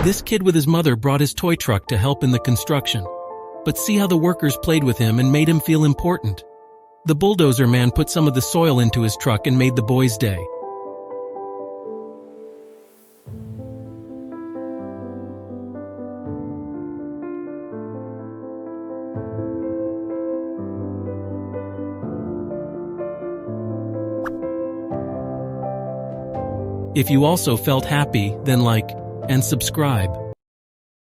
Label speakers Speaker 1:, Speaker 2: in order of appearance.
Speaker 1: This kid with his mother brought his toy truck to help in the construction. But see how the workers played with him and made him feel important. The bulldozer man put some of the soil into his truck and made the boys' day. If you also felt happy, then like and subscribe.